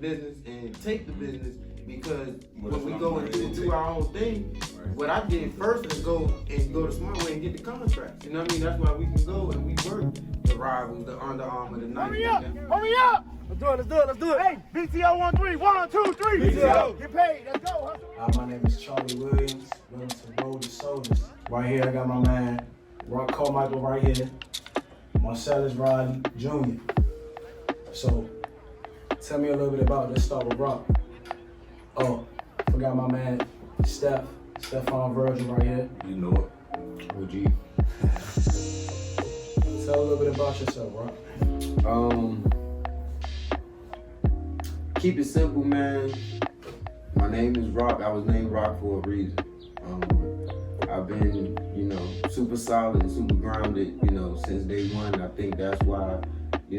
business and take the business, because when we go and do our own thing, what I did first is go the smart way and get the contracts. You know what I mean? That's why we can go and we work the Rivals, the Under Armour, the Nike. Hurry up! Let's do it. Hey, BTO 1-3, 1, 2, 3. BTO. Get paid, let's go. My name is Charlie Williams, willing to roll the SOULACE. Right here, I got my man, Roc Carmichael right here, Marcellus Riley JR. So, tell me a little bit about this. Start with Roc. Oh, forgot my man, Stefan Virgil right here. You know it. OG. Tell a little bit about yourself, Roc. Keep it simple, man. My name is Roc. I was named Roc for a reason. I've been, super solid and super grounded, since day one. I think that's why, I've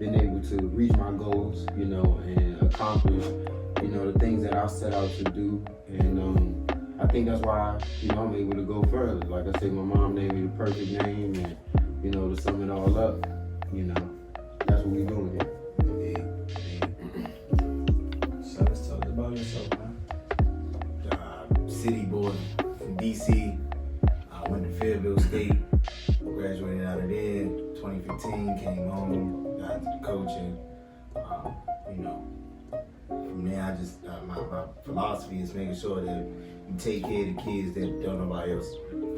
been able to reach my goals, and accomplish, the things that I set out to do. And I think that's why, I'm able to go further. Like I said, my mom named me the perfect name, and, to sum it all up, that's what we doing here. So let's talk about yourself, man. City boy from DC. I went to Fayetteville State, graduated out of there 2015, came home, got into the coaching. From there I just, my philosophy is making sure that you take care of the kids that don't nobody else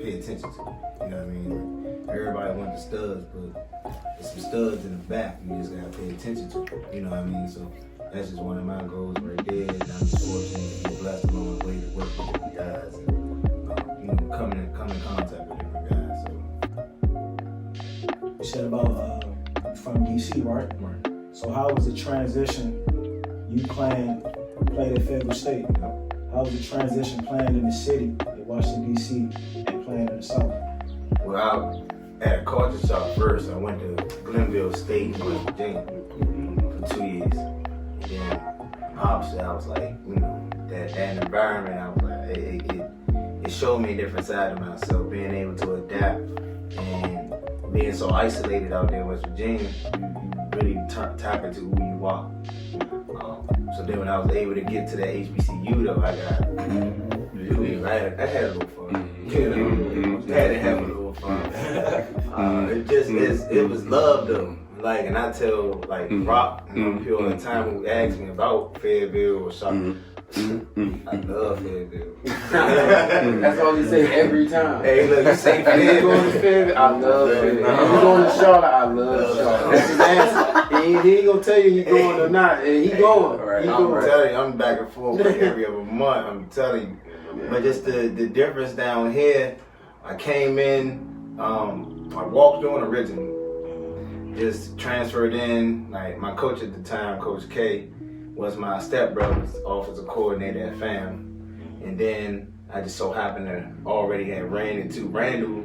pay attention to. You know what I mean? Like, everybody wants the studs, but there's some studs in the back you just gotta pay attention to. You know what I mean? So that's just one of my goals right there. And I'm just fortunate to be blessed along the way to work with different guys and come in contact with different guys. So You said about from DC, right? right. So how was the transition? You played at Fayetteville State. How was the transition playing in the city in Washington D.C. and playing in the South? Well, I had a culture shock first. I went to Glenville State in West Virginia for 2 years. And then obviously I was like, that environment, I was like, it showed me a different side of myself, being able to adapt and being so isolated out there in West Virginia, you really tap into who you are. So then when I was able to get to that HBCU though, I had a little fun. I had to have a little fun. It was love though. Like, and I tell Roc and Pure all the time who ask me about Fayetteville or something. I love Fayetteville. That's all you say every time. Hey, look, you say You going to Fayetteville? I love Fayetteville. You going to Charlotte? I love Charlotte. That's his answer. He ain't gonna tell you he going or not. And he going. Right. I'm telling you, I'm back and forth like every other month. I'm telling you. But just the difference down here, I came in, I walked on originally. Just transferred in. Like, my coach at the time, Coach K, was my stepbrother's offensive coordinator at FAM. And then I just so happened to already have ran into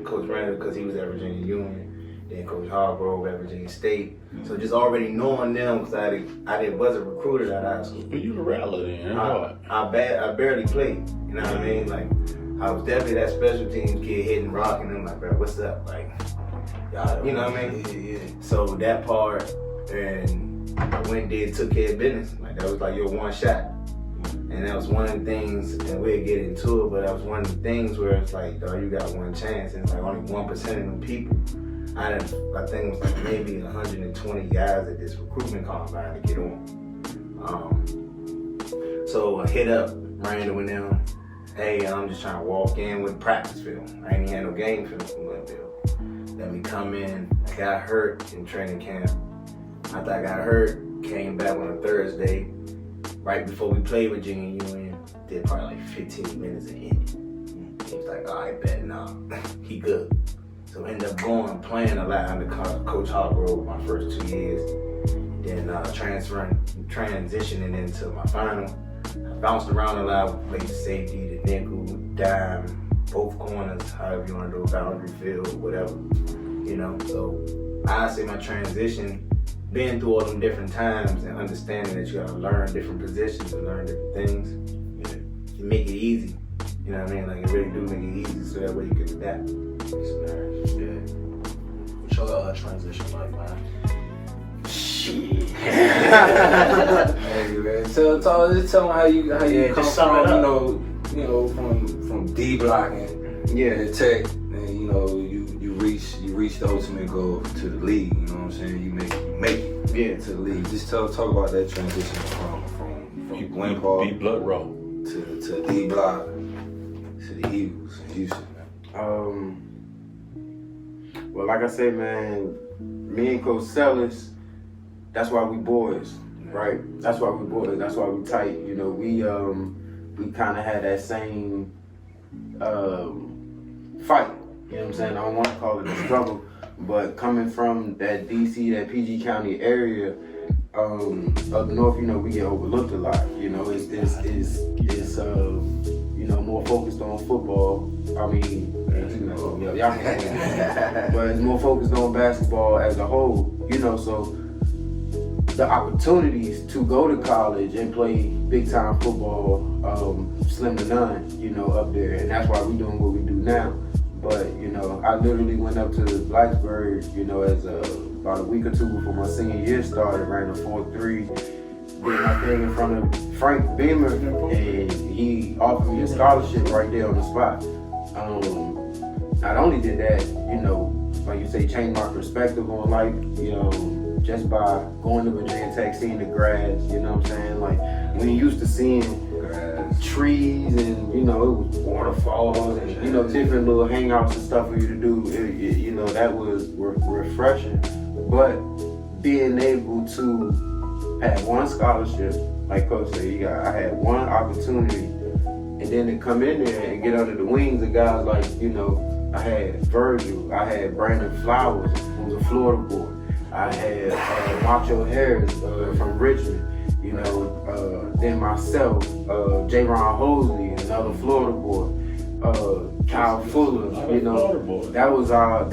Coach Randall, because he was at Virginia Union. Then Coach Hargrove at Virginia State. So just already knowing them, because I wasn't recruited out of high school. But you the rattler then, I barely played. You know what I mean? Like, I was definitely that special teams kid hitting rock, and I'm like, bro, what's up? Like, y'all, you know what I mean? Yeah. So that part, and I went and took care of business. Like, that was like your one shot. And that was one of the things, and we'll get into it, but that was one of the things where it's like, oh, you got one chance, and it's like only 1% of them people. I think it was like maybe 120 guys at this recruitment combine to get on. So I hit up Randall and them. Hey, I'm just trying to walk in with practice film. I ain't even had no game film from Glenville. Let me come in. I got hurt in training camp. After I got hurt, came back on a Thursday, right before we played Virginia Union. Did probably like 15 minutes in it. He was like, all right, bet, nah, he good. So I ended up playing a lot under Coach Hargrove my first 2 years. Then transitioning into my final. I bounced around a lot, played safety, the nickel, dime, both corners, however you want to do, boundary field, whatever. So I say my transition, being through all them different times and understanding that you gotta learn different positions and learn different things, you make it easy. You know what I mean? Like, it really do make it easy, so that way you can adapt. Yeah. What's your transition like, man? Hey man, just tell them how you come just sum it from, up. you know, from D block and Tech, and you know, you reach the ultimate goal to the league. You know what I'm saying? You make it to the league. Just talk about that transition from Glen Paul B Blood Raw to D block to the Eagles in Houston. Well, like I said, man, me and Coach SOULACE, that's why we boys, right? That's why we boys. That's why we tight. You know, we kind of had that same fight. You know what I'm saying? I don't want to call it a struggle, but coming from that DC, that PG County area, up north, you know, we get overlooked a lot. You know, it's you know, more focused on football. I mean, you know, y'all can but it's more focused on basketball as a whole. You know, so the opportunities to go to college and play big time football, slim to none. You know, up there, and that's why we're doing what we do now. But, you know, I literally went up to Blacksburg, you know, as about a week or two before my senior year started, ran a 4.3, did my thing in front of Frank Beamer, and he offered me a scholarship right there on the spot. Not only did that, you know, like you say, change my perspective on life, you know, just by going to Virginia Tech, seeing the grass, you know what I'm saying? Like, when you used to seeing trees and, you know, it was waterfalls and, you know, different little hangouts and stuff for you to do, you know, that was refreshing. But being able to have one scholarship, like Coach said, I had one opportunity, and then to come in there and get under the wings of guys like, you know, I had Virgil, I had Brandon Flowers, who was a Florida boy, I had Macho Harris from Richmond, you know, then myself, J-Ron Hosley, another Florida boy, Kyle Fuller, you know, that was our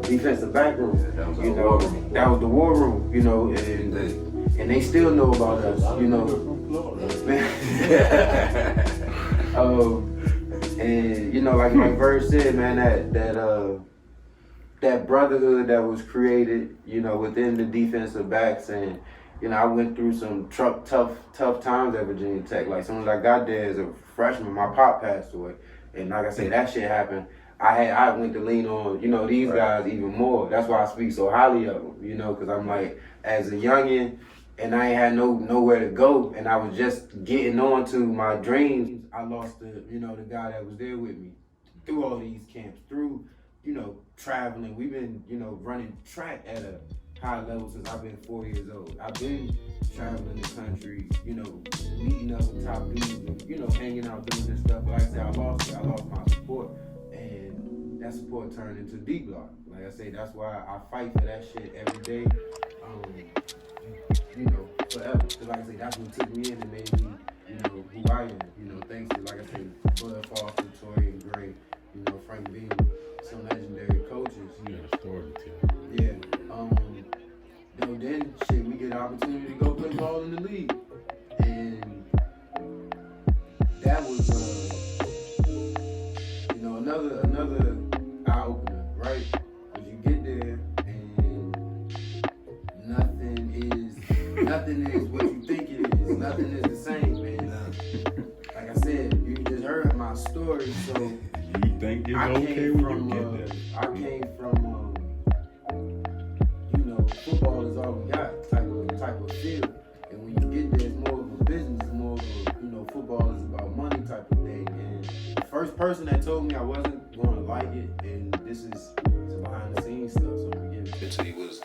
defensive back room, you know, that was the war room, you know, and they still know about us, you know. And you know, like Verge said, man, that brotherhood that was created, you know, within the defensive backs, and you know, I went through some tough times at Virginia Tech. Like, as soon as I got there as a freshman, my pop passed away, and like I said, that shit happened. I went to lean on, you know, these guys even more. That's why I speak so highly of them, you know, because I'm like, as a youngin', and I ain't had nowhere to go, and I was just getting on to my dreams. I lost the guy that was there with me through all these camps, through, you know, traveling. We've been, you know, running track at a high level since I've been 4 years old. I've been traveling the country, you know, meeting up with top dudes and, you know, hanging out, doing this stuff. But like I said, I lost my support, and that support turned into D block. Like I say, that's why I fight for that shit every day. You know, forever. Cause like I say, that's what took me in and made me, you know, who I am. You know, thanks to, like I say, Bud Foster, Torian Gray, you know, Frank Beamer, some legendary coaches. You got a story to tell. Yeah. You know, then shit, we get an opportunity to go play ball in the league, and that was, you know, another eye opener, right? Cause you get there and nothing is what you think it is. Nothing is the same, man. Like I said, you just heard my story, so You think it's okay when you get there? I came from, you know, football is all we got type of field, and when you get there, it's more of a business, more of a, you know, football is about money type of thing. And the first person that told me I wasn't going to like it, and this is some behind the scenes stuff, so I'm gonna get into it, was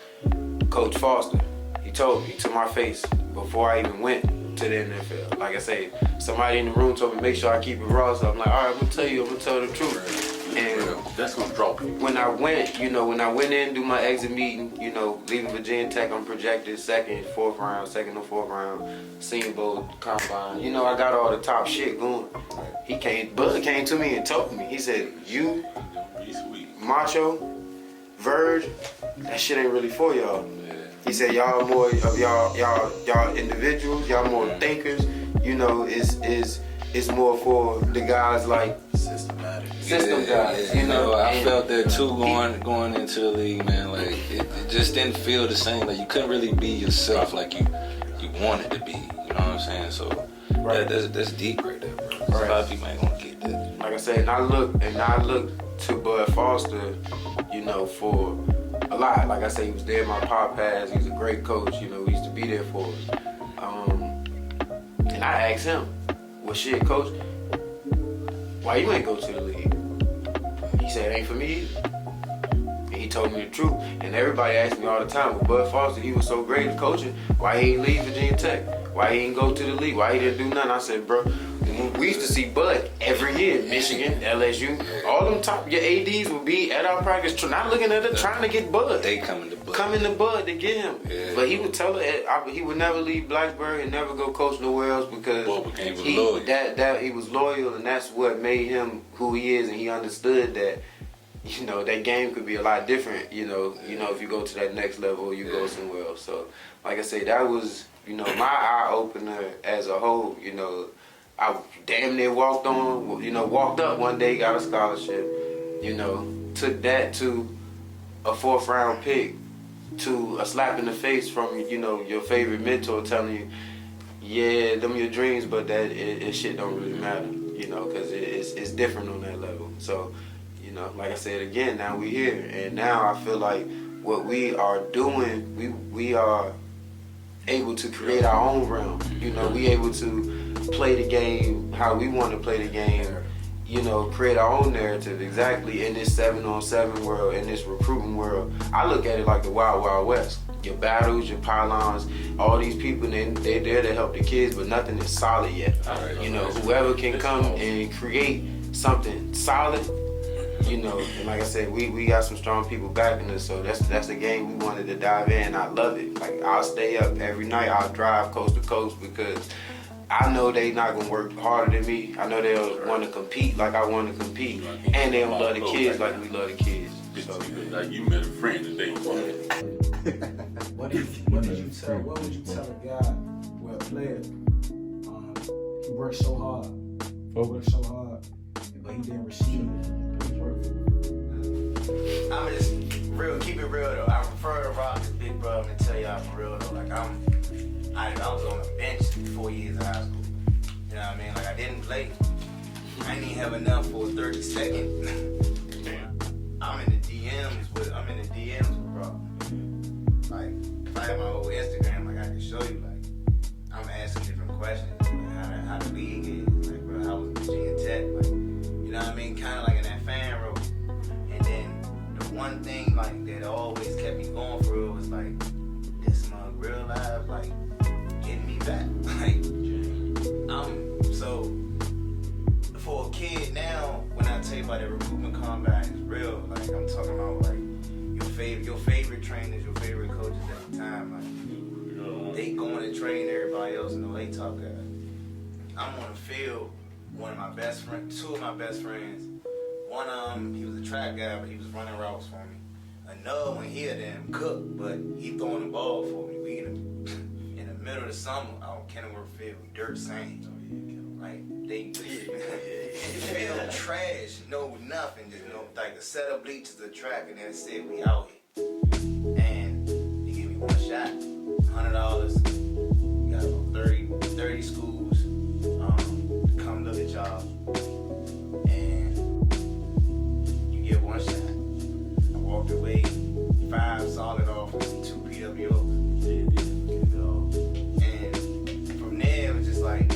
Coach Foster. He told me to my face before I even went to the NFL. Like I say, somebody in the room told me make sure I keep it raw, so I'm like, all right, I'm gonna tell the truth. And That's gonna draw people. when I went in, do my exit meeting, you know, leaving Virginia Tech, I'm projected second or fourth round, Senior Bowl combine. You know, I got all the top shit going. Bud came to me and told me, he said, you, Macho, Verge, that shit ain't really for y'all. He said, y'all more of y'all individuals, y'all more thinkers, you know, it's more for the guys like Systematic. system guys. You know, I felt that too going into the league, man. Like it just didn't feel the same. Like you couldn't really be yourself like you wanted to be. You know what I'm saying? So that's deep right there, bro. A lot of people ain't gonna get that. Like I said, and I look to Bud Foster, you know, for a lot. Like I said, he was there in my pop pass. He's a great coach. You know, he used to be there for us. And I asked him, well, shit, coach, why you ain't go to the league? He said, it ain't for me either. And he told me the truth. And everybody asked me all the time, well, Bud Foster, he was so great at coaching. Why he ain't leave Virginia Tech? Why he ain't go to the league? Why he didn't do nothing? I said, bro, we used to see Bud every year. Michigan, LSU, all them top, your ADs would be at our practice, not looking at it, trying to get Bud. They coming to Bud. Coming to Bud to get him. Yeah. But he would tell her, he would never leave Blacksburg and never go coach nowhere else because he was loyal, and that's what made him who he is, and he understood that, you know, that game could be a lot different, you know, if you go to that next level, you go somewhere else. So, like I say, that was, you know, my eye opener as a whole. You know, I damn near walked up one day, got a scholarship, you know, took that to a 4th round pick, to a slap in the face from, you know, your favorite mentor telling you, yeah, them your dreams, but that it shit don't really matter, you know, because it's different on that level. So, you know, like I said again, now we here, and now I feel like what we are doing, we are able to create our own realm. You know, we able to play the game how we want to play the game. You know, create our own narrative exactly in this 7-on-7 world, in this recruiting world. I look at it like the Wild Wild West. Your battles, your pylons, all these people, they're there to help the kids, but nothing is solid yet. You know, whoever can come and create something solid, you know, and like I said, we got some strong people backing us, so that's the game we wanted to dive in. I love it. Like, I'll stay up every night, I'll drive coast to coast because I know they not gonna work harder than me. I know they'll want to compete like I want to compete, and they don't love the kids like we love the kids. So, like you met a friend today. What would you tell a guy or a player? He worked so hard, but he didn't receive his worth. I'm just keep it real though. I prefer to rock as big brother and tell y'all for real though. Like I was on the bench 4 years in high school. You know what I mean? Like I didn't play. I didn't even have enough for a 30-second. I'm in the DMs with bro. Like if I have my old Instagram, like I can show you. Like I'm asking different questions, like how the league is. Like bro, how was Virginia Tech? Like you know what I mean? Kind of like in that fan role. And then the one thing like that always kept me going for real was like this mug real life, like getting me back. Like so for a kid now, when I tell you about the recruitment combine, it's real. Like I'm talking about like your favorite trainers, your favorite coaches at the time. Like they going to train everybody else, and they talk guys. I'm on the field. Two of my best friends. One he was a track guy, but he was running routes for me. Another one, he a damn cook, but he throwing the ball for me. We in the middle of the summer out on Kenilworth Field, dirt sand. Like they field trash, no nothing, just like the set of bleachers, the track, and then it said we out here. And they give me one shot, $100. We got about 30 schools to come look at y'all. And you get one shot. I walked away 5 solid offers, 2 PWOs. And from there it was just like,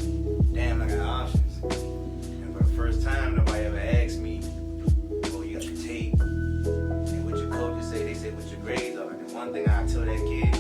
damn, I got options. And for the first time, nobody ever asked me, oh, you got the tape. And what your coaches say, they say what your grades are. And one thing I tell that kid,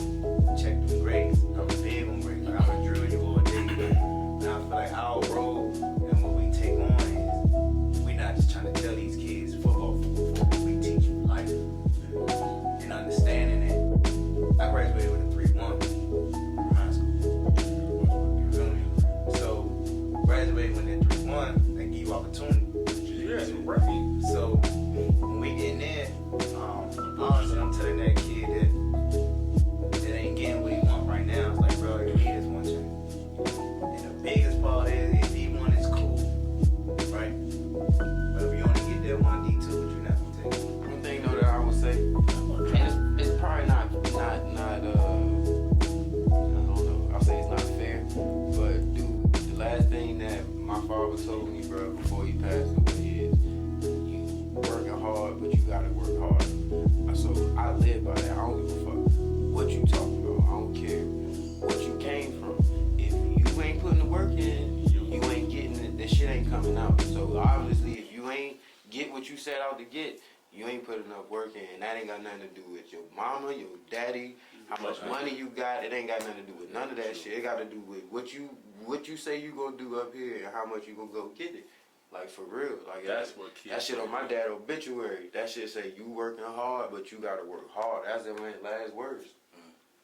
what you set out to get, you ain't put enough work in, and that ain't got nothing to do with your mama, your daddy, how much money you got. It ain't got nothing to do with none of that shit. It got to do with what you say you gonna do up here and how much you gonna go get it. Like, for real. Like, That's what kids that shit on my dad's obituary. That shit say you working hard, but you gotta work hard. That's the last words.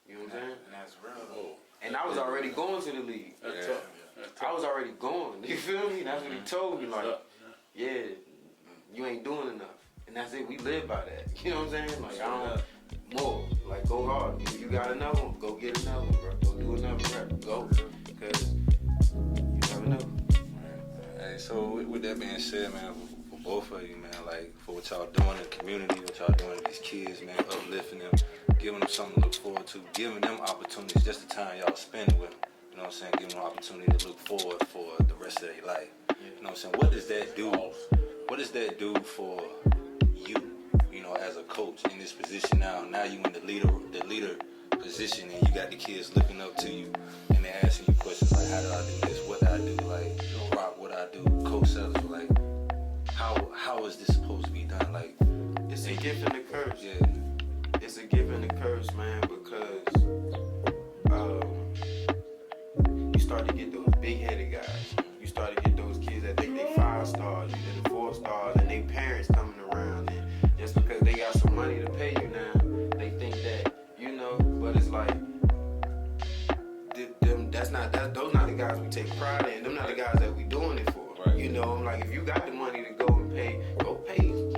You know what I'm saying? And that's real. Oh, And I was already going to the league. that's tough. That's tough. I was already going. You feel me? That's what he told me. Like, yeah, you ain't doing enough. And that's it. We live by that. You know what I'm saying? Like, I don't more. Like, go hard. If you got another one, go get another one, bro. Go do another rep. Go. Because you never know. Hey, so with that being said, man, for both of you, man, like, for what y'all doing in the community, what y'all doing to these kids, man, uplifting them, giving them something to look forward to, giving them opportunities, just the time y'all spending with them, you know what I'm saying, giving them an opportunity to look forward for the rest of their life. You know what I'm saying? What does that do? What does that do for you, you know, as a coach in this position now? Now you in the leader position, and you got the kids looking up to you, and they're asking you questions like, how did I do this? What did I do? Like, Roc, what I do? Coach Sellers, like, how is this supposed to be done? Like, It's a gift and a curse. yeah. It's a gift and a curse, man, because you start to get those big-headed guys. You start to get those kids that think they 5 stars, you get the 4 stars, and they parents coming around. And just because they got some money to pay you now, they think that, you know, but it's like, those not the guys we take pride in. Them not the guys that we doing it for. Right. You know, like, if you got the money to go pay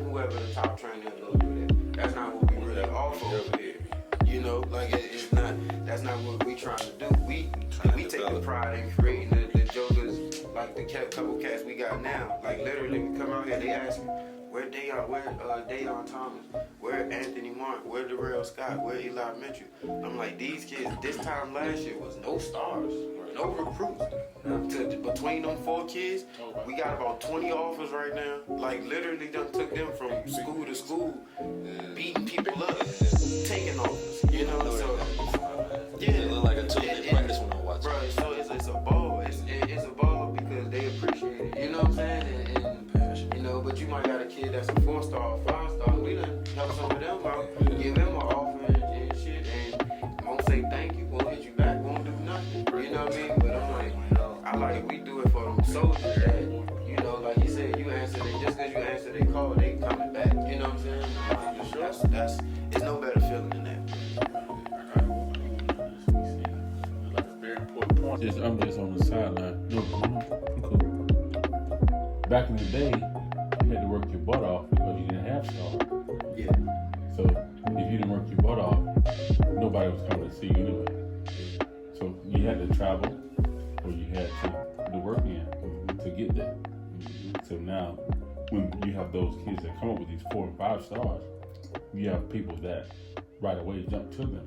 whoever the top trainer and go do that. That's not what we really offer over here. You know, like, it's not. That's not what we trying to do. We take the pride in creating the jokers, like the couple cats we got now. Like, literally, we come out here, they ask me, where Dayon Thomas, where Anthony Mark, where Darrell Scott, where Eli Mitchell. I'm like, these kids, this time last year was no stars, no recruits. Between them 4 kids, we got about 20 offers right now. Like, literally done took them from school to school, beating people up, taking offers, you know, so, yeah. It look like a Tuesday practice when I watch Bro, so it's a ball. It's a ball because they appreciate it, you know what I'm saying? And you know, but you might got a kid that's a 4-star or 5-star. We done help some of them out, give them an offer and shit, and won't say thank you, won't hit you back, won't do nothing. You know what I mean? But I'm like, I like we do it for them soldiers that, you know, like you said, you answer they just because you answer they call, they coming back. You know what I'm saying? That's it's no better feeling than that. I'm just on the sideline. No, I'm cool. Back in the day, you had to work your butt off because you didn't have stars. Yeah. So if you didn't work your butt off, nobody was coming to see you anyway. So you had to travel, or you had to put the work in to get there. So now, when you have those kids that come up with these 4 and 5 stars, you have people that right away jump to them.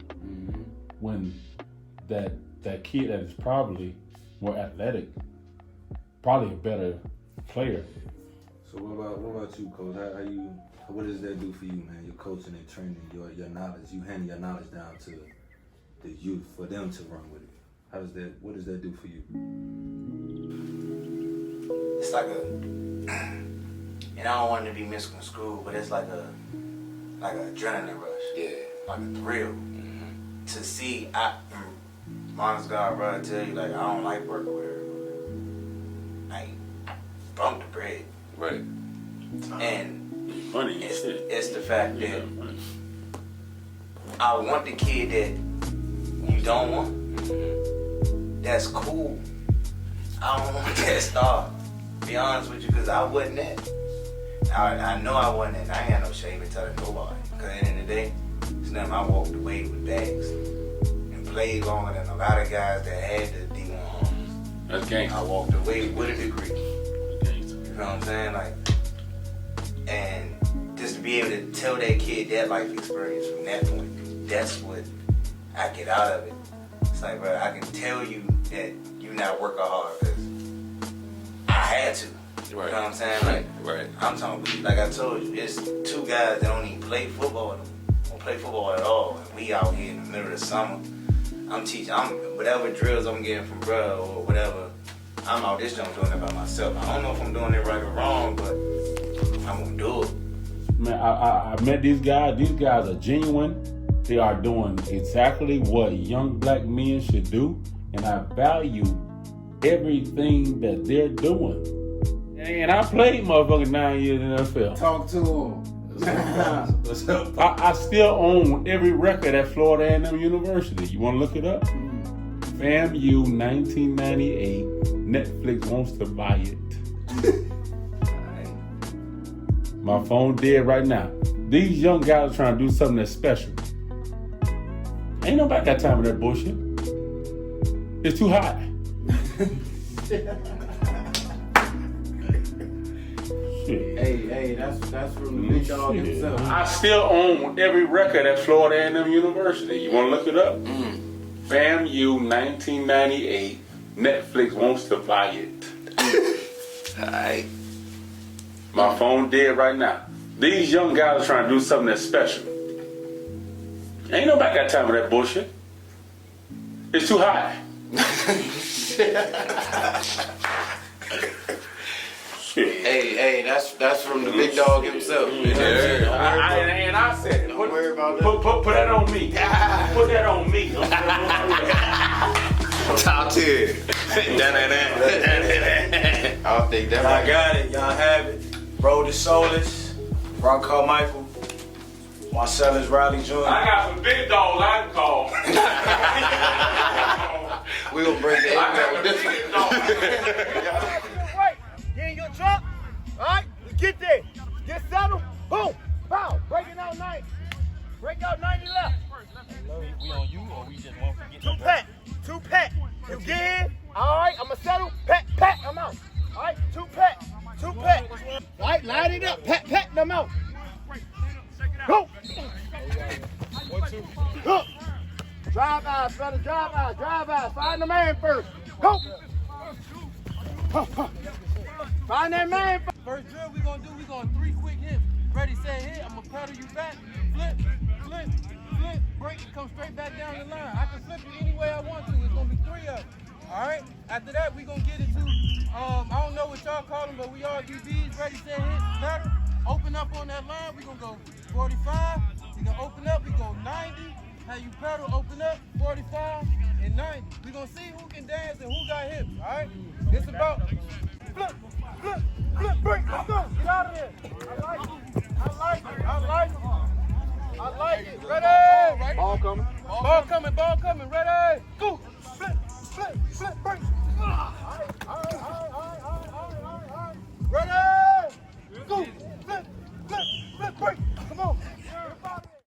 When that kid that is probably more athletic, probably a better player. So what about you, Coach? What does that do for you, man? Your coaching and training, your knowledge, you handing your knowledge down to the youth for them to run with it. What does that do for you? It's like and I don't want it to be misconstrued, but it's like an adrenaline rush. Yeah. Like a thrill. To see, honest God, bro, I tell you, like, I don't like working with everybody. Like, bump the bread. Right. And Money, it's the fact that I want the kid that you don't want. That's cool. I don't want that star. Be honest with you, because I wasn't that. I know I wasn't that. I ain't had no shame in telling nobody. Because at the end of the day, it's nothing. I walked away with bags and played longer than a lot of guys that had the D1 homes. That's gangster. I walked away with a degree. You know what I'm saying? Like, and just to be able to tell that kid that life experience from that point, that's what I get out of it. It's like, bro, I can tell you that you not working hard because I had to. Right. You know what I'm saying? Like, right. I'm talking about, like I told you, it's 2 guys that don't even play football. Don't play football at all. And we out here in the middle of the summer. I'm teaching. Whatever drills I'm getting from bruh or whatever, I'm out this jump doing it by myself. I don't know if I'm doing it right or wrong, but I'm gonna do it. Man, I met these guys. These guys are genuine. They are doing exactly what young black men should do, and I value everything that they're doing. And I played motherfucking 9 years in the NFL. Talk to him. What's up? I still own every record at Florida A&M University. You want to look it up? FAMU 1998. Netflix wants to buy it. My phone dead right now. These young guys are trying to do something that's special. Ain't nobody got time for that bullshit. It's too hot. Shit. Hey, that's from the big dog himself. I still own every record at Florida A&M University. You want to look it up? FAMU 1998. Netflix wants to buy it. Alright. My phone dead right now. These young guys are trying to do something that's special. Ain't nobody got time for that bullshit. It's too hot. Shit. Hey, that's from the big dog himself. And I said it. Don't worry about that. Put that on me. Put that on me. Top tier. I'll think that. Y'all got it. Y'all have it. Road to SOULACE. Roc Carmichael. Marcellus Riley JR. I got some big dogs I can call. We gonna break the egg with this one. Get in your truck. All right, let's get there. Get settled. Boom. Bow. Breaking out 90. Break out 90 left. We on you or we just want to get Two pack. You get in. All right, I'ma settle. Pack. I'm out. All right, two pack. All right, line it up. Pack, them out. Go. 1, 2. Go. Drive eyes, fellas. Drive eyes. Find the man first. Go. Find that man first. First drill we gonna 3 quick hits. Ready, set, hit. I'm gonna pedal you back. Flip, break, come straight back down the line. I can flip you any way I want to. It's gonna be 3 of them. All right. After that, we gonna get into I don't know what y'all call them, but we all DBs. Ready, set, hit, pedal. Open up on that line. We gonna go 45. We gonna open up. We go 90. How you pedal? Open up 45 and 90. We gonna see who can dance and who got hips. All right. It's about flip, break. Let's go. Get out of there. I like it. Ready? Ball coming. Ready? Go. Flip, break.